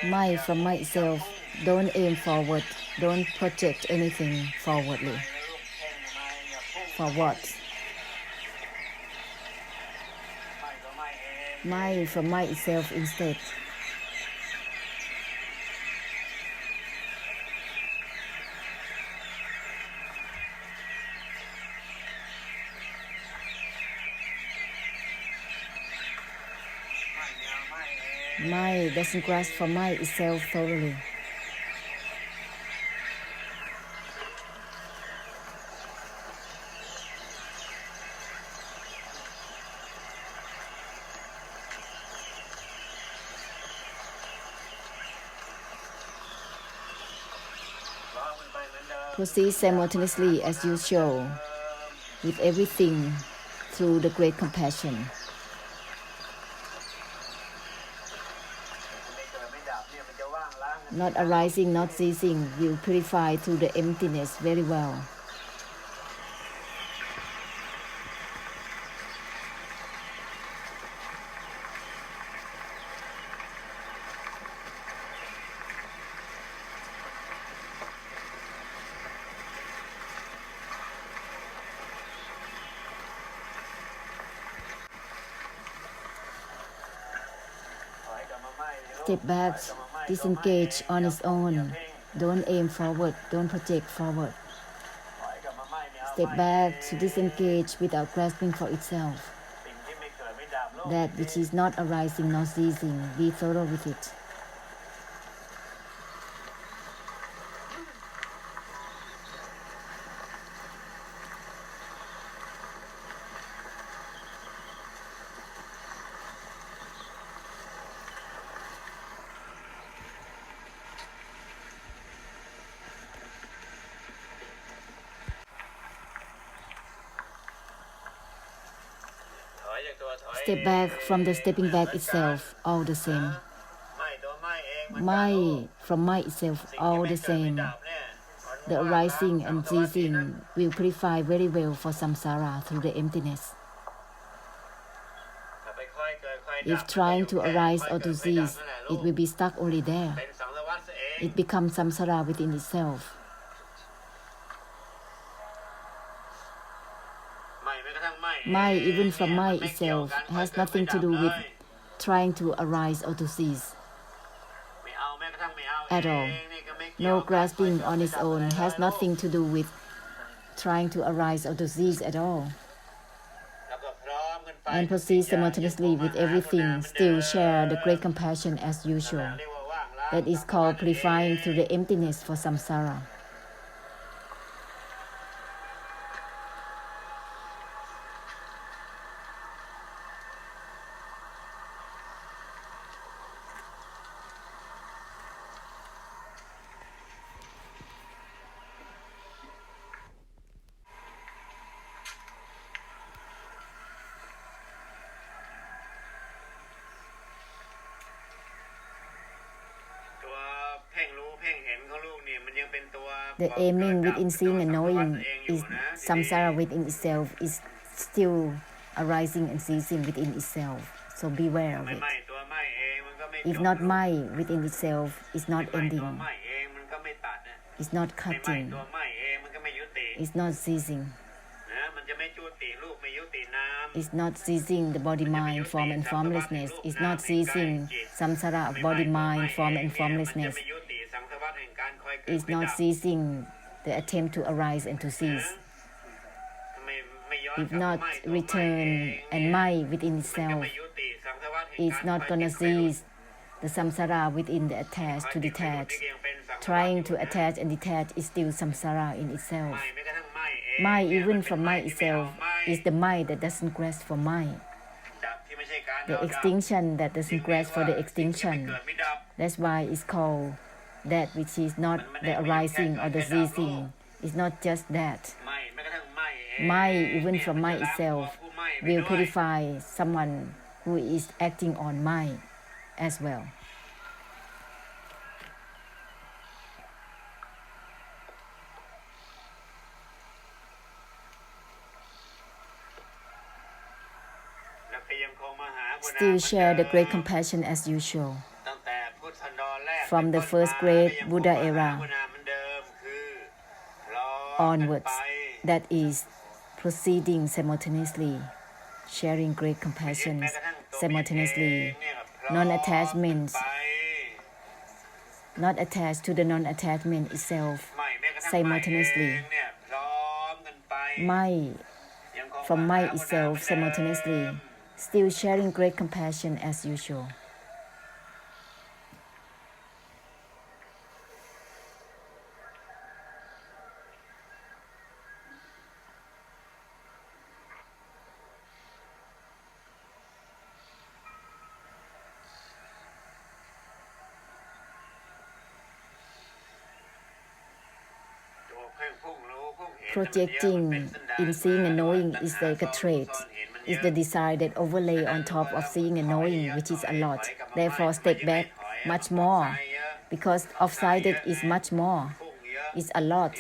My from myself, don't aim forward, don't project anything forwardly. For what? My from myself instead. My doesn't grasp for my itself totally. Proceed simultaneously as you show, with everything through the great compassion. Not arising, not ceasing, will purify through the emptiness very well. Step back, disengage on its own. Don't aim forward, don't project forward. Step back to disengage without grasping for itself. That which is not arising nor ceasing, be thorough with it. Step back from the stepping back itself, all the same. My from my itself, all the same. The arising and ceasing will purify very well for samsara through the emptiness. If trying to arise or to cease, it will be stuck only there. It becomes samsara within itself. My, even from my itself, has nothing to do with trying to arise or to cease at all. No grasping on its own has nothing to do with trying to arise or to cease at all. And proceed simultaneously with everything, still share the great compassion as usual. That is called purifying through the emptiness for samsara. The aiming within seeing and knowing is samsara within itself, is still arising and ceasing within itself. So beware of it. If not my within itself, it's not ending. It's not cutting. It's not ceasing. It's not ceasing the body, mind, form and formlessness. It's not ceasing samsara of body, mind, form and formlessness. Is not ceasing the attempt to arise and to cease. If not return and my within itself, it's not gonna cease the samsara within the attached to detach. Trying to attach and detach is still samsara in itself. My, even from my itself, is the my that doesn't grasp for my. The extinction that doesn't grasp for the extinction. That's why it's called that which is not the arising or the ceasing. It's not just that. My, even from my itself, will purify someone who is acting on my as well. Still share the great compassion as usual. from the first great Buddha era onwards, that is proceeding simultaneously, sharing great compassion simultaneously, non-attachment, not attached to the non-attachment itself simultaneously, mind from mind itself simultaneously, still sharing great compassion as usual. Projecting in seeing and knowing is like a trait. It's the desire that overlay on top of seeing and knowing, which is a lot. Therefore, step back much more, because off-sided is much more. It's a lot.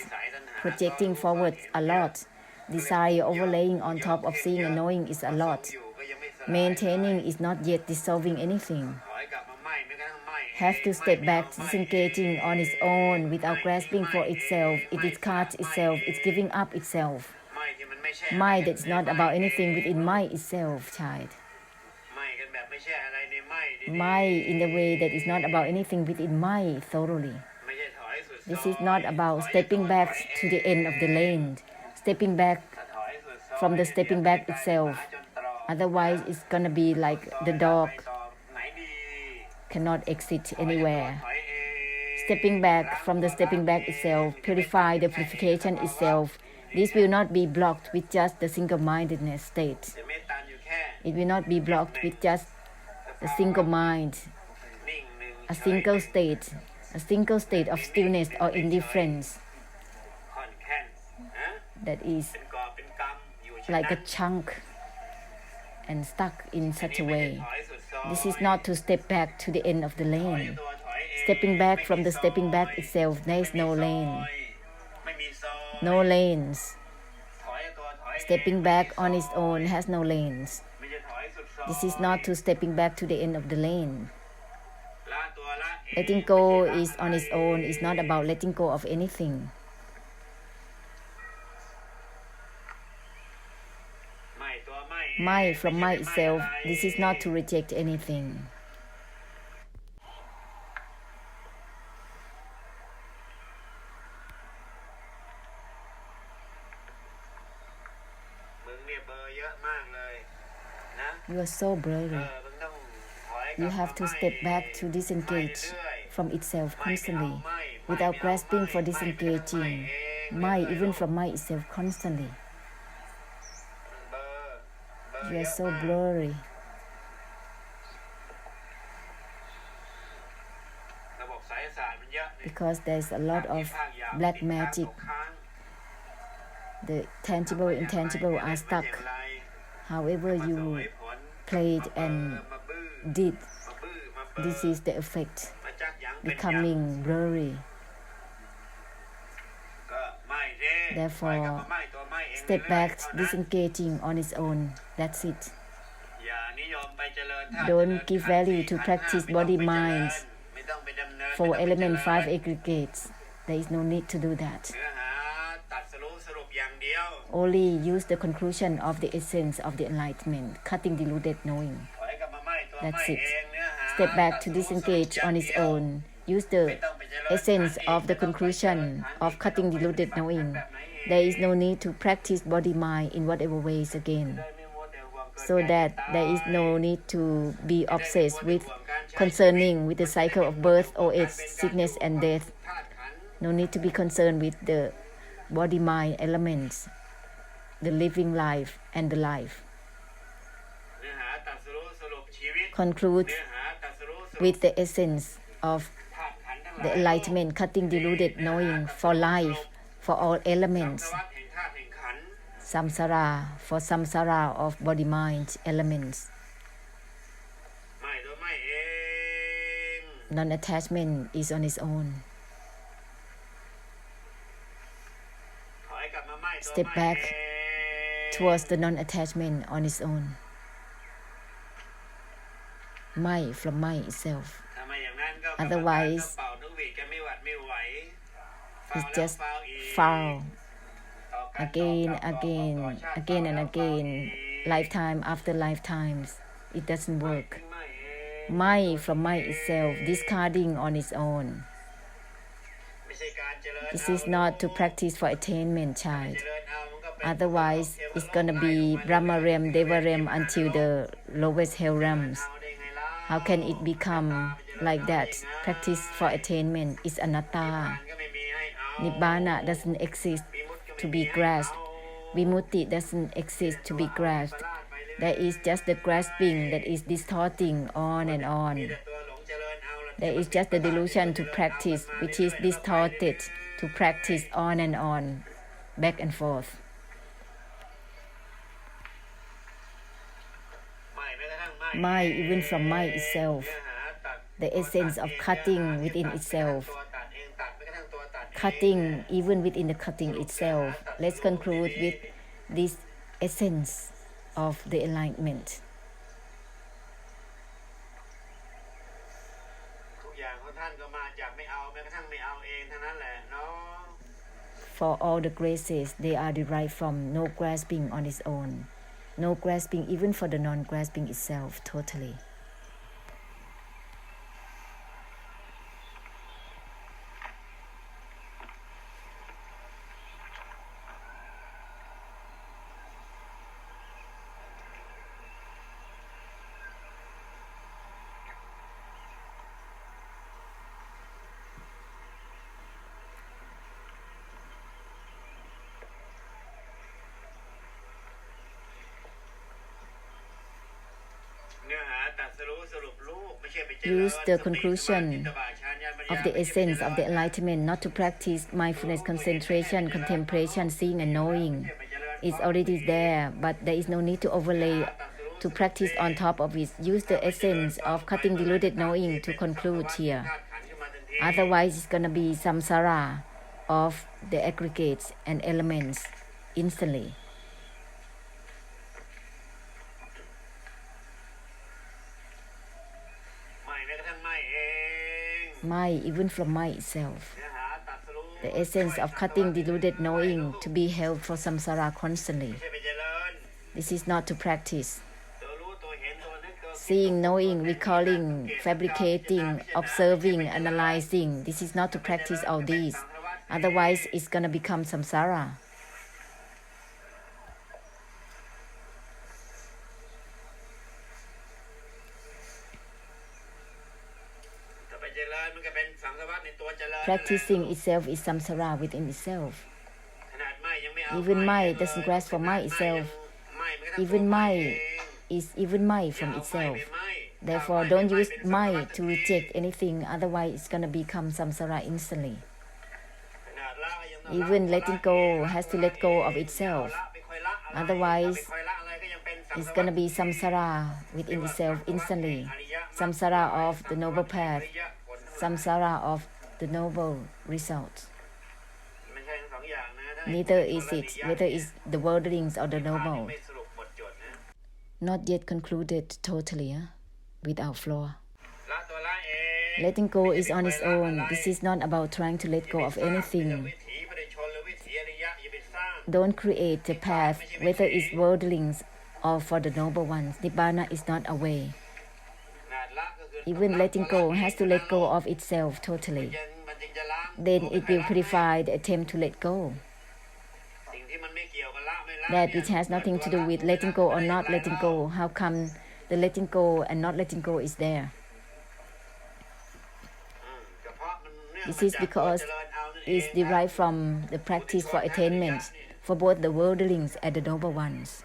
Projecting forward a lot. Desire overlaying on top of seeing and knowing is a lot. Maintaining is not yet dissolving anything. Have to step back, disengaging on its own without grasping for itself. It discards itself, it's giving up itself. Mind that is not about anything within mind itself, child. Mind in the way that is not about anything within mind thoroughly. This is not about stepping back to the end of the lane, stepping back from the stepping back itself. Otherwise, it's gonna be like the dog cannot exit anywhere. Stepping back from the stepping back itself, purify the purification itself. This will not be blocked with just the single-mindedness state. It will not be blocked with just the single mind, a single state of stillness or indifference that is like a chunk and stuck in such a way. This is not to step back to the end of the lane. Stepping back from the stepping back itself, there is no lane. No lanes. Stepping back on its own has no lanes. This is not to stepping back to the end of the lane. Letting go is on its own, is not about letting go of anything. Mind from mind itself, this is not to reject anything. You are so blurry. You have to step back to disengage from itself constantly, without grasping for disengaging. Mind, even from mind itself constantly. You are so blurry. Because there's a lot of black magic. The tangible, intangible are stuck. However you played and did, this is the effect, becoming blurry. Therefore, step back, disengaging on its own. That's it. Don't give value to practice body minds, 4 element, 5 aggregates. There is no need to do that. Only use the conclusion of the essence of the enlightenment, cutting deluded knowing. That's it. Step back to disengage on its own. Use the essence of the conclusion of cutting deluded knowing. There is no need to practice body-mind in whatever ways again. So that there is no need to be obsessed with concerning with the cycle of birth, old age, sickness and death. No need to be concerned with the body-mind elements, the living life and the life. Conclude with the essence of the enlightenment, cutting deluded knowing for life, for all elements. Samsara, for samsara of body-mind elements. Non-attachment is on its own. Step back towards the non-attachment on its own. Mind from mind itself. Otherwise, it's just foul again and again, lifetime after lifetimes. It doesn't work. Mind from mind itself, discarding on its own. This is not to practice for attainment, child. Otherwise, it's gonna be Brahma realm, Deva realm until the lowest hell realms. How can it become like that? Practice for attainment is anatta. Nibbana doesn't exist to be grasped. Vimutti doesn't exist to be grasped. There is just the grasping that is distorting on and on. There is just the delusion to practice, which is distorted to practice on and on, back and forth. Mind, even from mind itself, the essence of cutting within itself, cutting even within the cutting itself. Let's conclude with this essence of the enlightenment. For all the graces, they are derived from no grasping on its own, no grasping even for the non-grasping itself totally. Use the conclusion of the essence of the enlightenment not to practice mindfulness, concentration, contemplation, seeing and knowing. It's already there, but there is no need to overlay to practice on top of it. Use the essence of cutting deluded knowing to conclude here. Otherwise, it's going to be samsara of the aggregates and elements instantly. Mind, even from mind itself, the essence of cutting deluded knowing to be held for samsara constantly. This is not to practice. Seeing, knowing, recalling, fabricating, observing, analyzing, this is not to practice all these. Otherwise, it's going to become samsara. Practicing itself is samsara within itself. Even mind doesn't grasp for mind itself. Even mind is even mind from itself. Therefore, don't use mind to reject anything, otherwise it's going to become samsara instantly. Even letting go has to let go of itself. Otherwise, it's going to be samsara within itself instantly. Samsara of the noble path. Samsara of the noble result. Neither is it whether it's the worldlings or the noble. Not yet concluded totally, without flaw. Letting go is on its own. This is not about trying to let go of anything. Don't create a path, whether it's worldlings or for the noble ones. Nibbana is not a way. Even letting go has to let go of itself totally. Then it will purify the attempt to let go. That which has nothing to do with letting go or not letting go. How come the letting go and not letting go is there? This is because it's derived from the practice for attainment for both the worldlings and the noble ones.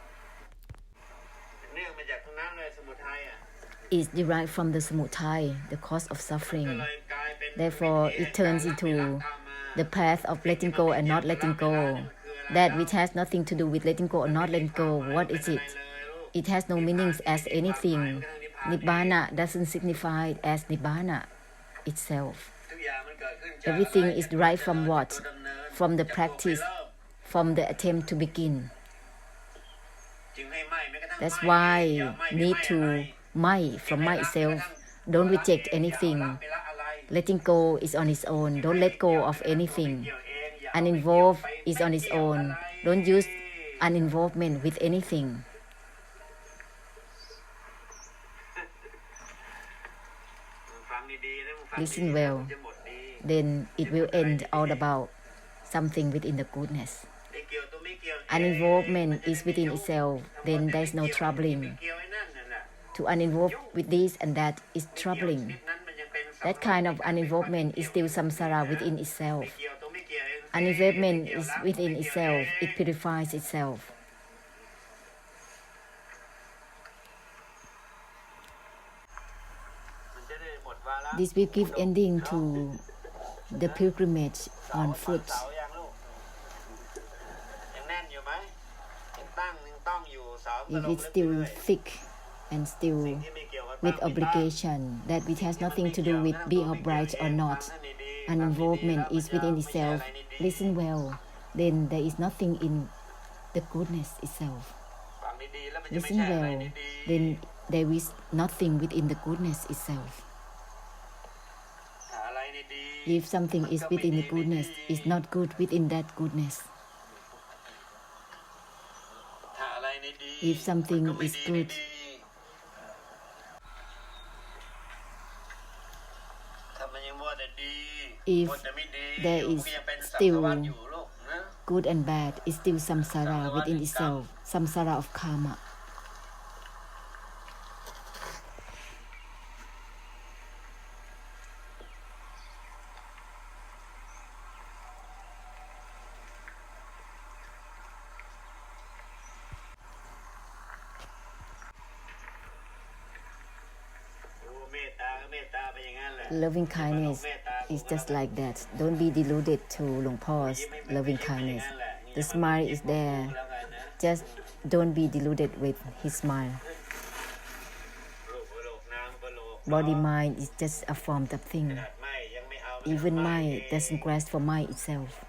Is derived from the samutai, the cause of suffering. Therefore, it turns into the path of letting go and not letting go. That which has nothing to do with letting go or not letting go, what is it? It has no meanings as anything. Nibbana doesn't signify as Nibbana itself. Everything is derived from what? From the practice, from the attempt to begin. That's why need to mind from mind itself. Don't reject anything. Letting go is on its own. Don't let go of anything. Uninvolved is on its own. Don't use uninvolvement with anything. Listen well. Then it will end all about something within the goodness. Uninvolvement is within itself. Then there is no troubling. To uninvolve with this and that is troubling. That kind of uninvolvement is still samsara within itself. Uninvolvement is within itself. It purifies itself. This will give ending to the pilgrimage on foot. If it's still thick and still with obligation, that it has nothing to do with being upright or not, and involvement is within itself, listen well, then there is nothing in the goodness itself. Listen well, then there is nothing within the goodness itself. If something is within the goodness, it's not good within that goodness. If something is good, if there is still good and bad, it's still samsara within itself, samsara of karma. Loving kindness is just like that. Don't be deluded to Luang Por's loving kindness. The smile is there. Just don't be deluded with his smile. Body mind is just a formed up thing. Even mind doesn't grasp for mind itself.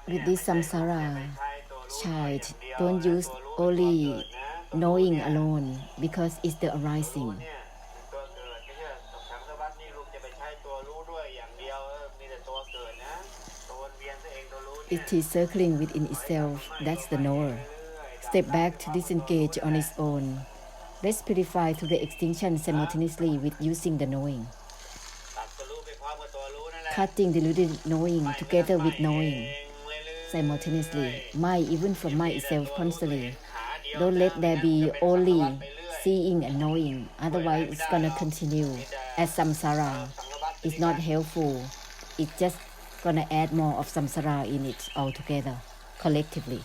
With this samsara, child, don't use only knowing alone because it's the arising. It is circling within itself, that's the knower. Step back to disengage on its own. Let's purify to the extinction simultaneously with using the knowing. Cutting deluded knowing together with knowing. Simultaneously, mind even from mind itself constantly. Don't let there be only seeing and knowing, otherwise it's gonna continue as samsara. It's not helpful. It's just gonna add more of samsara in it altogether, collectively.